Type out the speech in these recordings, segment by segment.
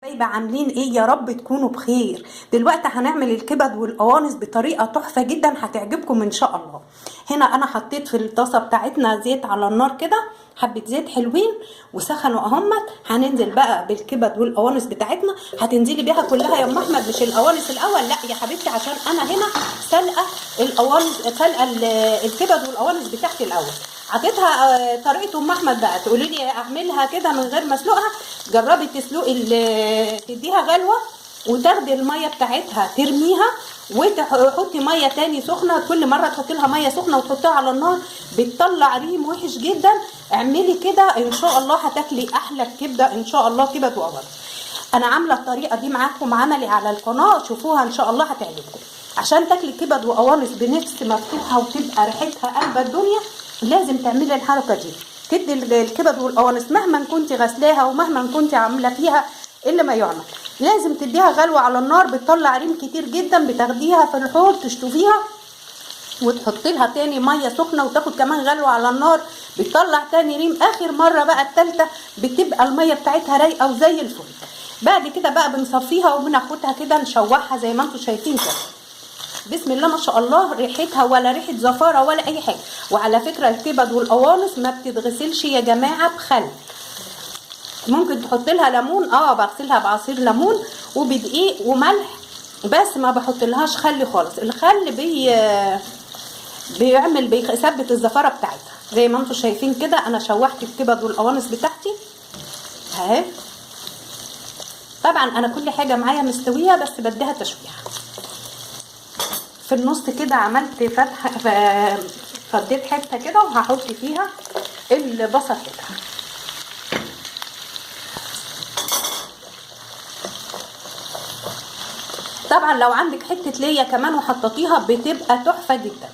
حبايبي عاملين ايه؟ يا رب تكونوا بخير. دلوقتي هنعمل الكبد والقوانص بطريقه تحفه جدا هتعجبكم ان شاء الله. هنا انا حطيت في الطاسه بتاعتنا زيت على النار كده، حبه زيت حلوين وسخنوا اهمت. هننزل بقى بالكبد والقوانص بتاعتنا. هتنزلي بيها كلها يا ام احمد، مش القوانص الاول، لا يا حبيبتي، عشان انا هنا سلقه القوانص، سلقه الكبد والقوانص بتاعتي الاول. عطيتها طريقه ام احمد بقى. تقولي لي اعملها كده من غير ما اسلقها؟ جربي تسلقي، تديها غلوه وتاخدي الميه بتاعتها ترميها وتحطي ميه تاني سخنه. كل مره تحطي لها ميه سخنه وتحطيها على النار، بتطلع ريم وحش جدا. اعملي كده ان شاء الله هتاكلي احلى كبده ان شاء الله، كبد وقوانص. انا عامله الطريقه دي معاكم عملي على القناه، شوفوها ان شاء الله هتعجبكم. عشان تاكلي كبد وقوانص بنفس مفتوحه وتبقى ريحتها قلب الدنيا، لازم تعملي الحركه دي. تدي الكبد والقوانص مهما كنت غسلاها ومهما كنت عامله فيها الا ما يعمل، لازم تديها غلوه على النار. بتطلع ريم كتير جدا، بتاخديها في الحوض تشطفيها وتحطي لها تاني ميه سخنه وتاخد كمان غلوه على النار، بتطلع تاني ريم. اخر مره بقى التالته بتبقى الميه بتاعتها رايقه وزي الفل. بعد كده بقى بنصفيها وبناخدها كده نشوحها زي ما انتم شايفين كده. بسم الله ما شاء الله، ريحتها ولا ريحه زفاره ولا اي حاجه. وعلى فكره الكبد والقوانص ما بتتغسلش يا جماعه بخل، ممكن تحط لها ليمون، بغسلها بعصير ليمون وبدقيق وملح، بس ما بحط لهاش خل خالص. الخل بيثبت الزفاره بتاعتها. زي ما انتم شايفين كده انا شوحت الكبد والقوانص بتاعتي اهي. طبعا انا كل حاجه معايا مستويه بس بديها تشويحه. في النص كده عملت فتحه، فضيت حته كده وهحط فيها البصل كده. طبعا لو عندك حته ليا كمان وحطيتيها بتبقى تحفه جدا،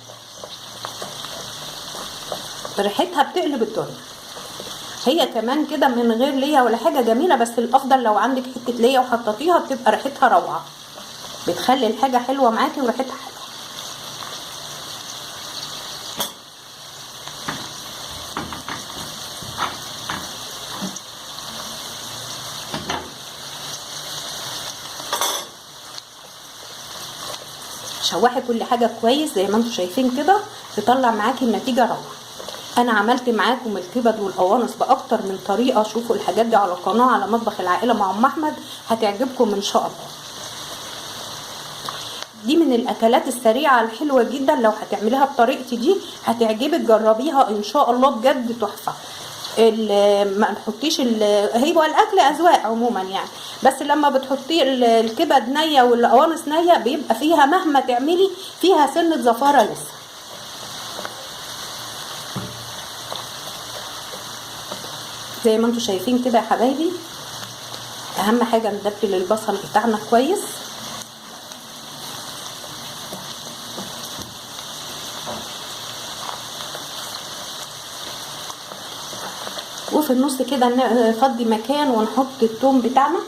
ريحتها بتقلب الدنيا. هي كمان كده من غير ليا ولا حاجه جميله، بس الافضل لو عندك حته ليا وحطيتيها بتبقى ريحتها روعه، بتخلي الحاجه حلوه معاكي وريحتها حلوه. شوحي كل حاجه كويس زي ما انتم شايفين كده، تطلع معاكي النتيجه روعه. انا عملت معاكم الكبد والقوانص باكتر من طريقه، شوفوا الحاجات دي على القناه على مطبخ العائله مع ام احمد، هتعجبكم ان شاء الله. دي من الاكلات السريعه الحلوه جدا، لو هتعمليها بطريقتي دي هتعجبك، جربيها ان شاء الله بجد تحفه. ما نحطيش هو الاكل اذواق عموما يعني، بس لما بتحطي الكبد نيه والقوانص نيه بيبقى فيها مهما تعملي فيها سنه زفاره لسه. زي ما انتم شايفين كده يا حبايبي. اهم حاجه ندبل البصل بتاعنا كويس. وفي النص كده نفضي مكان ونحط الثوم بتاعنا.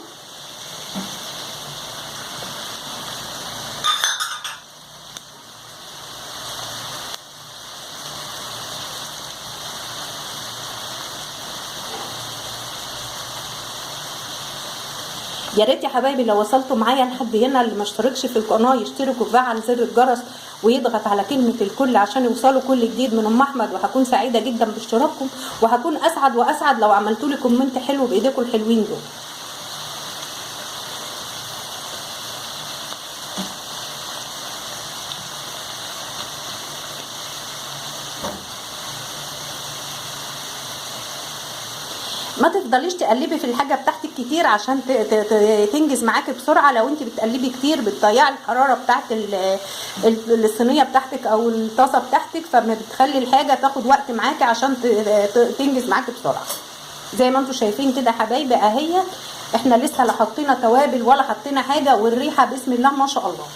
يا ريت يا حبايبي لو وصلتوا معايا لحد هنا، اللي ما اشتركش في القناه يشترك ويفعل زر الجرس ويضغط على كلمه الكل عشان يوصلوا كل جديد من ام احمد. وهكون سعيده جدا باشتراككم، وهكون اسعد واسعد لو عملتوا لي كومنت حلو بايديكم الحلوين دول. ما تفضليش تقلبي في الحاجه بتاعتك كتير عشان تنجز معاكي بسرعه. لو انت بتقلبي كتير بتضيعي الحراره بتاعت الصينيه بتاعتك او الطاسه بتاعتك، فما بتخلي الحاجه تاخد وقت معاكي عشان تنجز معاكي بسرعه. زي ما انتم شايفين كده حبايبي اهي، احنا لسه لا حطينا توابل ولا حطينا حاجه، والريحه بسم الله ما شاء الله.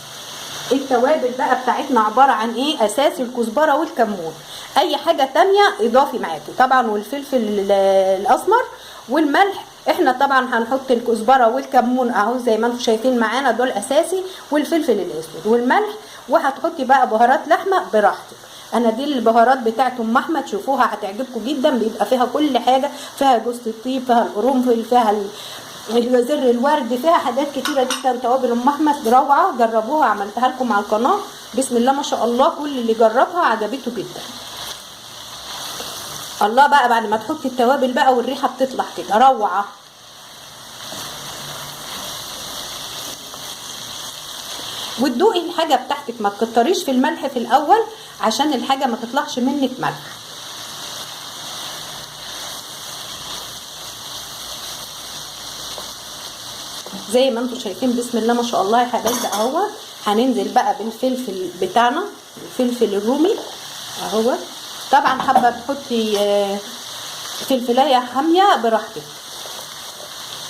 التوابل بقى بتاعتنا عباره عن ايه؟ اساسي الكزبره والكمون، اي حاجه تانية اضافي معاكي طبعا، والفلفل الاسمر والملح. احنا طبعا هنحط الكزبره والكمون اهو زي ما انتم شايفين معانا، دول اساسي، والفلفل الاسود والملح. وهتحطي بقى بهارات لحمه براحتك. انا دي البهارات بتاعت ام احمد، شوفوها هتعجبكم جدا، بيبقى فيها كل حاجه، فيها جوز الطيب، فيها القرنفل، فيها زر الورد، فيها حاجات كتيره جدا. توابل ام احمد روعه، جربوها، عملتها لكم على القناه بسم الله ما شاء الله، كل اللي جربها عجبته جدا. الله بقى بعد ما تحطي التوابل بقى والريحه بتطلع كده روعه. وتدوقي الحاجه بتاعتك، ما تكتريش في الملح في الاول عشان الحاجه ما تطلعش منك ملح. زي ما انتم شايفين بسم الله ما شاء الله يا حبايبي اهو. هننزل بقى بالفلفل بتاعنا، الفلفل الرومي اهو. طبعا حابه تحطي فلفلايه حاميه براحتك.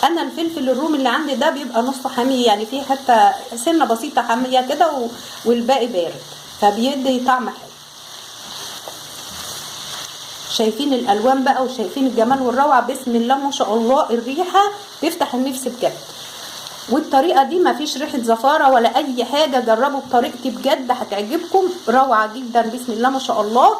انا الفلفل الرومي اللي عندي ده بيبقى نص حامي، يعني فيه حتى سنه بسيطه حاميه كده والباقي بارد، فبيدي طعم حلو. شايفين الالوان بقى وشايفين الجمال والروعه بسم الله ما شاء الله، الريحه تفتح النفس بجد. والطريقه دي ما فيش ريحه زفاره ولا اي حاجه، جربوا بطريقتي بجد هتعجبكم، روعه جدا بسم الله ما شاء الله.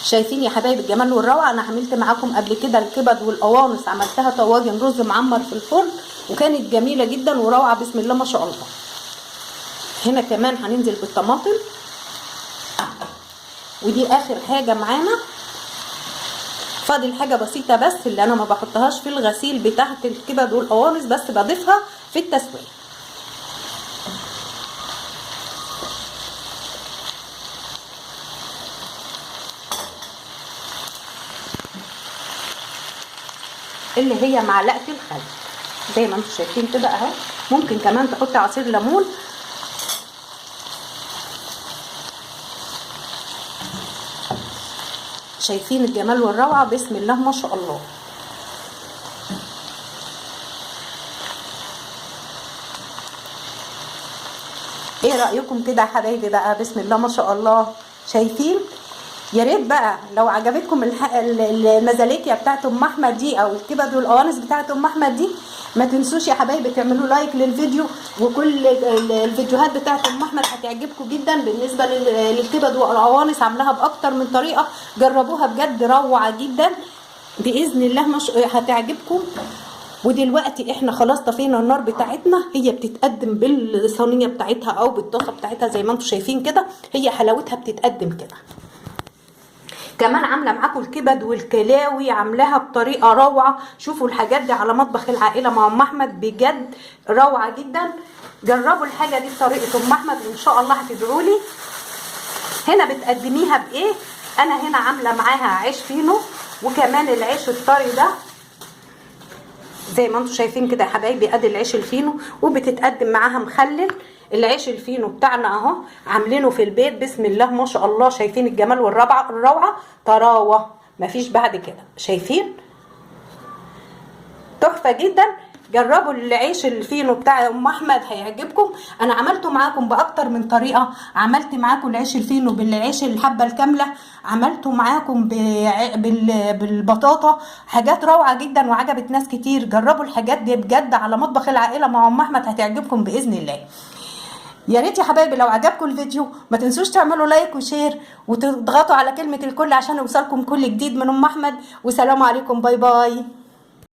شايفين يا حبايب الجمال والروعه. انا عملت معاكم قبل كده الكبد والقوانص، عملتها طواجن رز معمر في الفرن وكانت جميله جدا وروعه بسم الله ما شاء الله. هنا كمان هننزل بالطماطم، ودي اخر حاجه معانا. فاضل حاجه بسيطه بس اللي انا ما بحطهاش في الغسيل بتاعت الكبد والقوانص، بس بضيفها في التسويه. اللي هي معلقه الخل زي ما انتم شايفين كده اهو. ممكن كمان تحطي عصير ليمون. شايفين الجمال والروعه بسم الله ما شاء الله. ايه رايكم كده يا حبايبي بقى بسم الله ما شاء الله؟ شايفين؟ يا ريت بقى لو عجبتكم المزاليكيا بتاعت ام احمد دي او الكبد والقوانص بتاعت ام احمد دي، ما تنسوش يا حبايبي تعملوا لايك للفيديو. وكل الفيديوهات بتاعت ام احمد هتعجبكم جدا. بالنسبه للكبد والقوانص عاملاها باكتر من طريقه، جربوها بجد روعه جدا باذن الله هتعجبكم. ودلوقتي احنا خلاص طفينا النار بتاعتنا، هي بتتقدم بالصينيه بتاعتها او بالطاسه بتاعتها زي ما انتم شايفين كده، هي حلاوتها بتتقدم كده. كمان عامله معاكم الكبد والكلاوي، عاملاها بطريقه روعه. شوفوا الحاجات دي على مطبخ العائله مع ام احمد بجد روعه جدا. جربوا الحاجه دي بطريقه ام احمد وان شاء الله هتدعوا لي. هنا بتقدميها بايه؟ انا هنا عامله معاها عيش فينو، وكمان العيش الطري ده زي ما انتم شايفين كده يا حبايبي. ادي العيش الفينو، وبتتقدم معاها مخلل. العيش الفينو بتاعنا اهو عاملينه في البيت بسم الله ما شاء الله. شايفين الجمال والروعه طراوه مفيش بعد كده. شايفين تحفه جدا. جربوا العيش الفينو بتاع ام احمد هيعجبكم. انا عملته معاكم باكتر من طريقه. عملت معاكم العيش الفينو بالعيش الحبه الكامله، عملته معاكم بالبطاطا، حاجات روعه جدا وعجبت ناس كتير. جربوا الحاجات دي بجد على مطبخ العائله مع ام احمد هتعجبكم باذن الله. يا ريت يا حبايبي لو عجبكم الفيديو ما تنسوش تعملوا لايك وشير وتضغطوا على كلمه الكل عشان يوصلكم كل جديد من ام احمد. وسلام عليكم، باي باي.